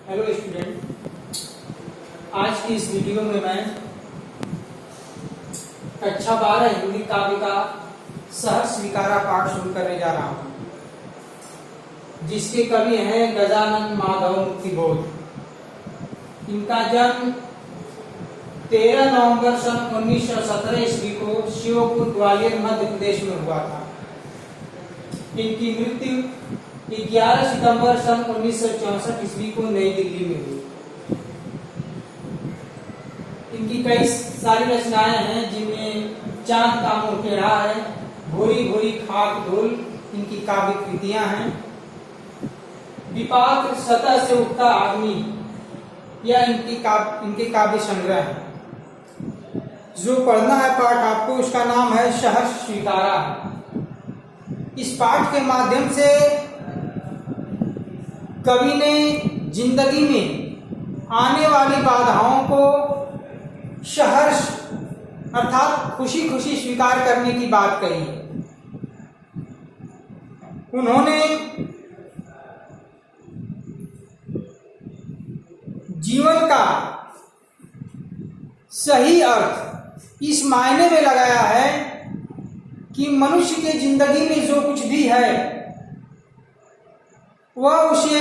Hello student, आज की इस वीडियो में मैं कक्षा 12 हिंदी काव्य का सहज स्वीकारा पाठ शुरू करने जा रहा हूँ, जिसके कवि हैं गजानन माधव मुक्तिबोध। इनका जन्म 13 नवंबर सन 1917 ईस्वी को शिवपुर ग्वालियर मध्य प्रदेश में हुआ था। इनकी मृत्यु 11 सितंबर सन 1964 ईस्वी को नई दिल्ली में हुई। इनकी कई सारी रचनाएं हैं, जिनमें चांद का मुखड़ा है, भूरी भूरी खाक धूल इनकी काव्य कृतियां हैं। विपाक सतह से उठता आदमी यह इनके काव्य संग्रह है। जो पढ़ना है पाठ आपको, उसका नाम है सहज स्वीकारा। इस पाठ के माध्यम से कवि ने जिंदगी में आने वाली बाधाओं को सहर्ष अर्थात खुशी खुशी स्वीकार करने की बात कही है। उन्होंने जीवन का सही अर्थ इस मायने में लगाया है कि मनुष्य के जिंदगी में जो कुछ भी है वह उसे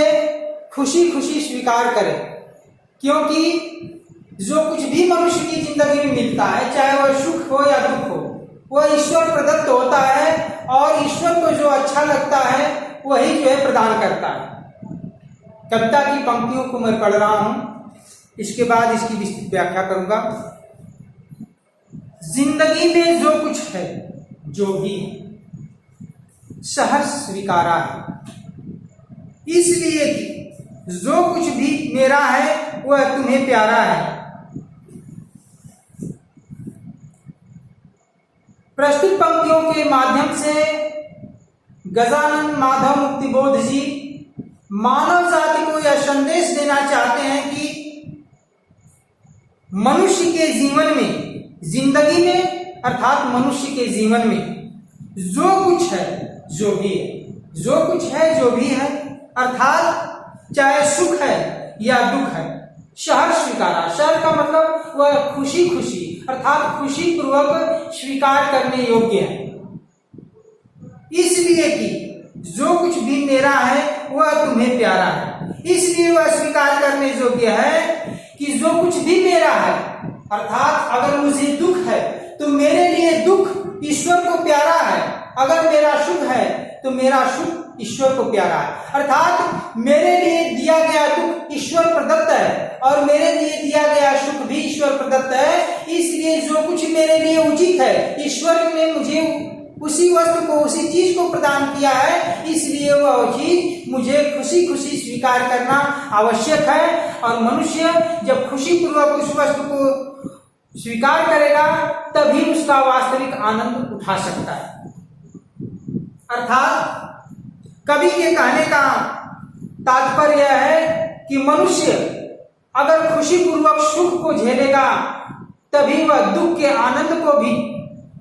खुशी खुशी स्वीकार करे, क्योंकि जो कुछ भी मनुष्य की जिंदगी में मिलता है, चाहे वह सुख हो या दुख हो, वह ईश्वर प्रदत्त होता है और ईश्वर को जो अच्छा लगता है वही जो है प्रदान करता है। कविता की पंक्तियों को मैं पढ़ रहा हूं, इसके बाद इसकी विस्तृत व्याख्या करूंगा। जिंदगी में जो कुछ है, जो भी सहर्ष स्वीकारा है, इसलिए कि जो कुछ भी मेरा है वह तुम्हें प्यारा है। प्रस्तुत पंक्तियों के माध्यम से गजानन माधव मुक्तिबोध जी मानव जाति को यह संदेश देना चाहते हैं कि मनुष्य के जीवन में, जिंदगी में अर्थात मनुष्य के जीवन में जो कुछ है, जो भी है, जो कुछ है, जो भी है अर्थात चाहे सुख है या दुख है, सहर्ष स्वीकारा। सहर्ष का मतलब वह खुशी खुशी अर्थात खुशी पूर्वक स्वीकार करने योग्य है। इसलिए कि जो कुछ भी मेरा है वह तुम्हें प्यारा है, इसलिए वह स्वीकार करने योग्य है कि जो कुछ भी मेरा है अर्थात अगर मुझे दुख है तो मेरे लिए दुख ईश्वर को प्यारा है, अगर मेरा सुख है तो मेरा सुख ईश्वर को प्यारा है। अर्थात मेरे लिए दिया गया दुख ईश्वर प्रदत्त है और मेरे लिए दिया गया सुख भी ईश्वर प्रदत्त है। इसलिए जो कुछ मेरे लिए उचित है, ईश्वर ने मुझे उसी वस्तु को, उसी चीज को प्रदान किया है, इसलिए वह चीज मुझे खुशी खुशी स्वीकार करना आवश्यक है। और मनुष्य जब खुशी पूर्वक उस वस्तु को स्वीकार करेगा तभी उसका वास्तविक आनंद उठा सकता है। अर्थात कवि के कहने का तात्पर्य यह है कि मनुष्य अगर खुशी पूर्वक सुख को झेलेगा तभी वह दुख के आनंद को भी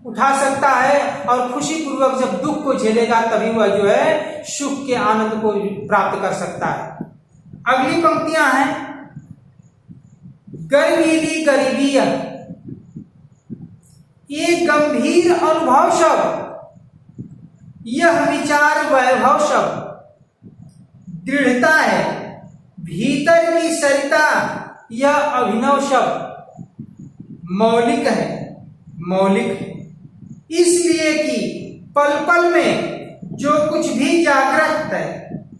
उठा सकता है, और खुशी पूर्वक जब दुख को झेलेगा तभी वह जो है सुख के आनंद को प्राप्त कर सकता है। अगली पंक्तियां हैं, गर्वीली गरीबी ये गंभीर अनुभव शब्द, यह विचार वैभव शब्द दृढ़ता है, भीतर की सरिता यह अभिनव शब्द मौलिक है, मौलिक है। इसलिए कि पल पल में जो कुछ भी जागृत है,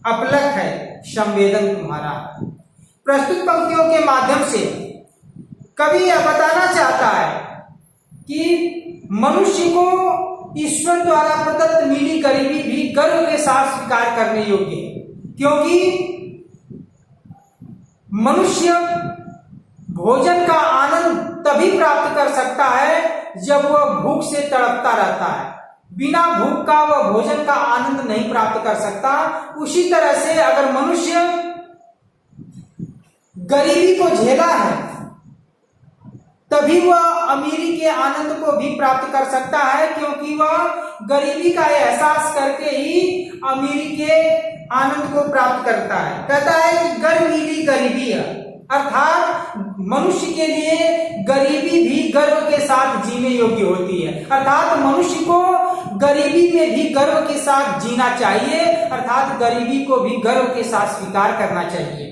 अपलक है, संवेदन तुम्हारा। प्रस्तुत पंक्तियों के माध्यम से कवि यह बताना चाहता है कि मनुष्य को ईश्वर द्वारा प्रदत्त मिली गरीबी भी गर्व के साथ स्वीकार करने योग्य है, क्योंकि मनुष्य भोजन का आनंद तभी प्राप्त कर सकता है जब वह भूख से तड़पता रहता है। बिना भूख का वह भोजन का आनंद नहीं प्राप्त कर सकता। उसी तरह से अगर मनुष्य गरीबी को झेला है तभी वह अमीरी के आनंद को भी प्राप्त कर सकता है, क्योंकि वह गरीबी का एहसास करके ही अमीरी के आनंद को प्राप्त करता है। कहता है कि गर्व मिली गरीबी है, अर्थात मनुष्य के लिए गरीबी भी गर्व के साथ जीने योग्य होती है। अर्थात मनुष्य को गरीबी में भी गर्व के साथ जीना चाहिए, अर्थात गरीबी को भी गर्व के साथ स्वीकार करना चाहिए।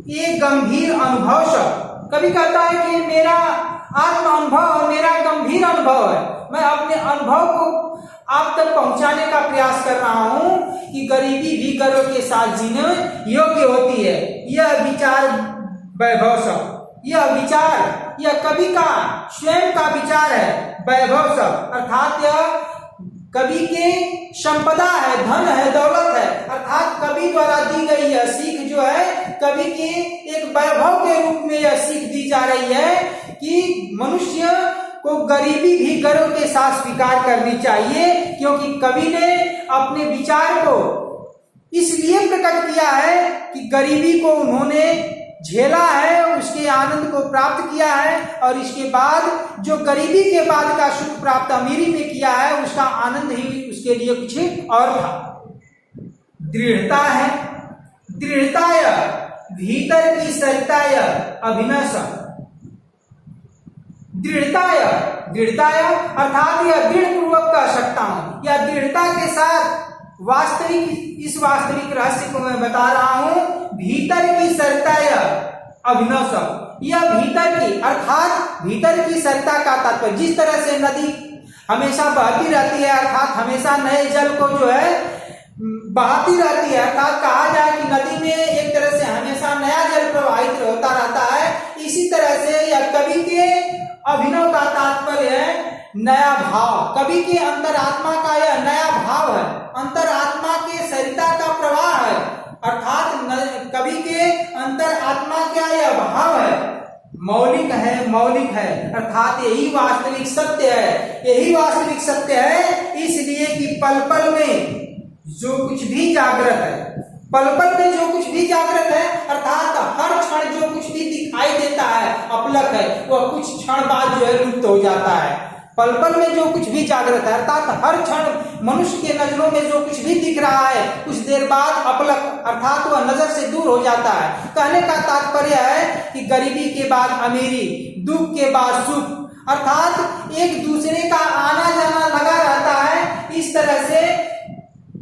ये गंभीर अनुभव शब्द कभी कहता है कि मेरा आत्म अनुभव, मेरा गंभीर अनुभव है, मैं अपने अनुभव को आप तक पहुंचाने का प्रयास कर रहा हूं कि गरीबी भी गर्व के साथ जीने योग्य होती है। यह विचार वैभव शब्द, यह विचार यह कवि का स्वयं का विचार है। वैभव शब्द अर्थात यह कवि के संपदा है, धन है, दौलत है, अर्थात कवि द्वारा दी गई यह सीख जो है, कवि के एक वैभव के रूप में यह सीख दी जा रही है कि मनुष्य को गरीबी भी गर्व के साथ स्वीकार करनी चाहिए, क्योंकि कवि ने अपने विचार को इसलिए प्रकट किया है कि गरीबी को उन्होंने झेला है, उसके आनंद को प्राप्त किया है, और इसके बाद जो गरीबी के बाद का सुख प्राप्त अमीरी में किया है, उसका आनंद ही उसके लिए कुछ और था। दृढ़ता है, दृढ़ताय भीतर की सरिताय अभिनय। दृढ़ताय, दृढ़ताय अर्थात यह दृढ़ पूर्वक कह सकता हूं, या दृढ़ता के साथ वास्तविक, इस वास्तविक रहस्य को मैं बता रहा हूं। भीतर की सरिताय अभिनव, यह भीतर की अर्थात भीतर की सरिता का तात्पर्य, जिस तरह से नदी हमेशा बहती रहती है, अर्थात हमेशा नए जल को जो है बहाती रहती है, अर्थात कहा जाए कि नदी में एक तरह से हमेशा नया जल प्रवाहित होता रहता है, इसी तरह से यह कवि के अभिनव का तात्पर्य है नया भाव। कवि के अंतरात्मा का यह नया भाव है, अंतरात्मा के सरिता का प्रवाह है, अर्थात कवि के अंतर आत्मा क्या यह भाव है, मौलिक है, मौलिक है, अर्थात यही वास्तविक सत्य है, यही वास्तविक सत्य है। इसलिए कि पल पल में जो कुछ भी जागृत है, पल पल में जो कुछ भी जागृत है, अर्थात हर क्षण जो कुछ भी दिखाई देता है, अपलक है, वह कुछ क्षण बाद जो है लुप्त हो जाता है। पल पल में जो कुछ भी जागृत है, अर्थात हर क्षण मनुष्य के नजरों में जो कुछ भी दिख रहा है, कुछ देर बाद अपलक अर्थात वह नजर से दूर हो जाता है। कहने का तात्पर्य है कि गरीबी के बाद अमीरी, दुख के बाद सुख, अर्थात एक दूसरे का आना जाना लगा रहता है। इस तरह से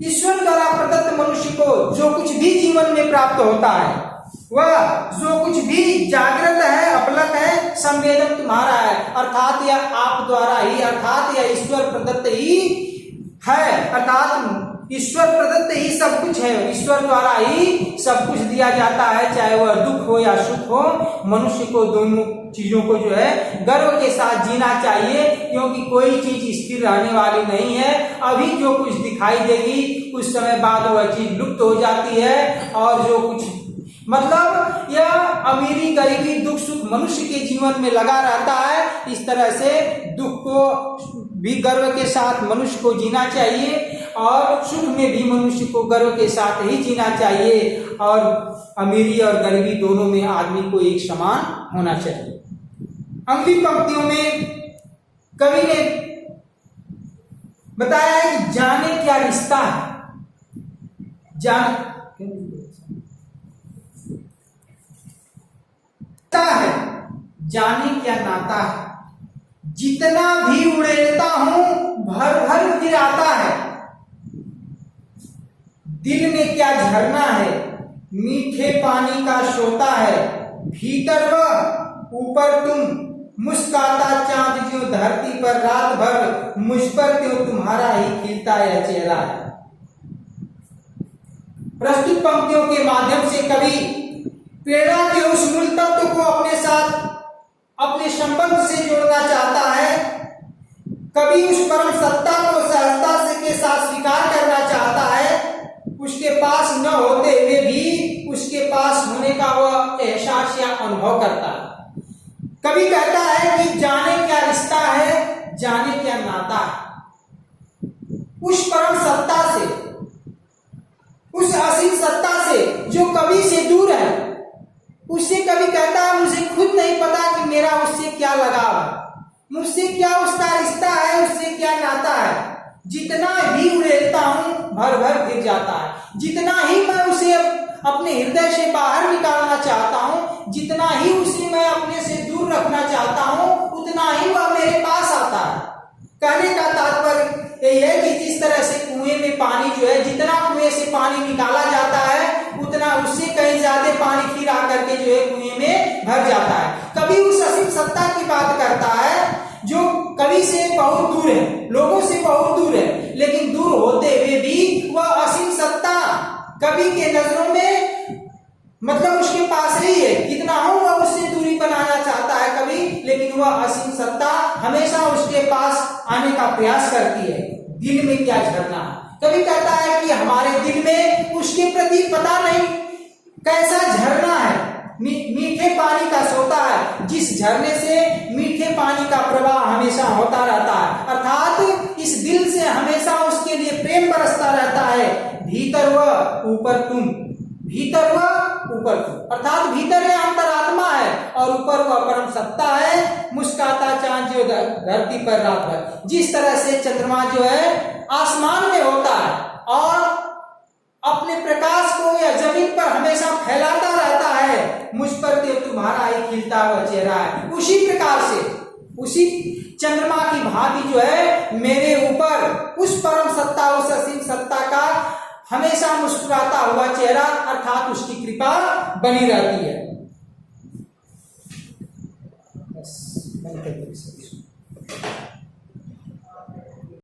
ईश्वर द्वारा प्रदत्त मनुष्य को जो कुछ भी जीवन में प्राप्त होता है, वह जो कुछ भी जागृत है, अपलक है, संवेदन तुम्हारा है, अर्थात यह आप द्वारा ही, अर्थात यह ईश्वर प्रदत्त ही है, अर्थात ईश्वर प्रदत्त ही सब कुछ है, ईश्वर द्वारा ही सब कुछ दिया जाता है, चाहे वह दुख हो या सुख हो। मनुष्य को दोनों चीजों को जो है गर्व के साथ जीना चाहिए, क्योंकि कोई चीज स्थिर रहने वाली नहीं है। अभी जो कुछ दिखाई देगी, कुछ समय बाद वह चीज लुप्त हो जाती है, और जो कुछ मतलब यह अमीरी, गरीबी, दुख, सुख मनुष्य के जीवन में लगा रहता है। इस तरह से दुख को भी गर्व के साथ मनुष्य को जीना चाहिए, और सुख में भी मनुष्य को गर्व के साथ ही जीना चाहिए, और अमीरी और गरीबी दोनों में आदमी को एक समान होना चाहिए। अगली पंक्तियों में कवि ने बताया है कि जाने क्या रिश्ता है, है जाने क्या नाता है, जितना भी उड़ेलता हूं भर भर फिर आता है, दिल में क्या झरना है, मीठे पानी का सोता है, भीतर वह ऊपर तुम, मुस्काता चांद जो धरती पर रात भर, मुझ पर क्यों तुम्हारा ही खिलता यह चेहरा है। प्रस्तुत पंक्तियों के माध्यम से कवि प्रेरणा के उस मूल तत्व को अपने साथ, अपने संबंध से जोड़ना चाहता है। कवि उस परम सत्ता को सहजता से के साथ स्वीकार करना चाहता है, उसके पास न होते हुए भी उसके पास होने का वह एहसास या अनुभव करता है। कवि कहता है कि जाने क्या रिश्ता है, जाने क्या नाता है, उस परम सत्ता से, उस असीम सत्ता से जो कवि से दूर है, उससे कवि कहता है मुझे खुद नहीं पता कि मेरा उससे क्या लगाव है, मुझसे क्या उसका रिश्ता है, उससे क्या नाता है। जितना भी उड़ेलता हूं भर भर फिर जाता है। जितना ही मैं उसे अपने हृदय से बाहर निकालना चाहता हूं, जितना ही उसे मैं अपने से दूर रखना चाहता हूं, उतना ही वह मेरे पास आता है। कहने का तात्पर्य यही है कि जिस तरह से कुएं में पानी जो है, जितना कुएं से पानी निकाला जाता है उतना उससे कहीं ज्यादा पानी फिर आकर के जो है कुएं में भर जाता है। कभी उस असीम सत्ता की बात करता है जो कवि से बहुत दूर है, लोगों से बहुत दूर है, लेकिन दूर होते हुए भी वह असीम सत्ता कवि के नजरों में मतलब उसके पास ही है। कितना हो वह उससे दूरी बनाना चाहता है कवि, लेकिन वह असीम सत्ता हमेशा उसके पास आने का प्रयास करती है। दिल में क्या झरना है, कवि कहता है कि हमारे दिल में उसके प्रति पता नहीं कैसा झरना है, मीठे पानी का सोता है, जिस झरने से मीठे पानी का प्रवाह हमेशा होता रहता है। अर्थात इस दिल से हमेशा उसके लिए प्रेम बरसता रहता है। भीतर वह ऊपर तुम, भीतर वह ऊपर तुम, अर्थात भीतर है अंतरात्मा है और ऊपर वह परम सत्ता है। मुस्काता चांद जो धरती पर रात भर, जिस तरह से चंद्रमा जो है आसमान में होता है और अपने प्रकाश को या जमीन पर हमेशा फैलाता रहता है, मुझ पर तो तुम्हारा ही खिलता हुआ चेहरा है। उसी प्रकार से उसी चंद्रमा की भांति जो है मेरे ऊपर उस परम सत्ता, उस असीम सत्ता का हमेशा मुस्कुराता हुआ चेहरा अर्थात उसकी कृपा बनी रहती है।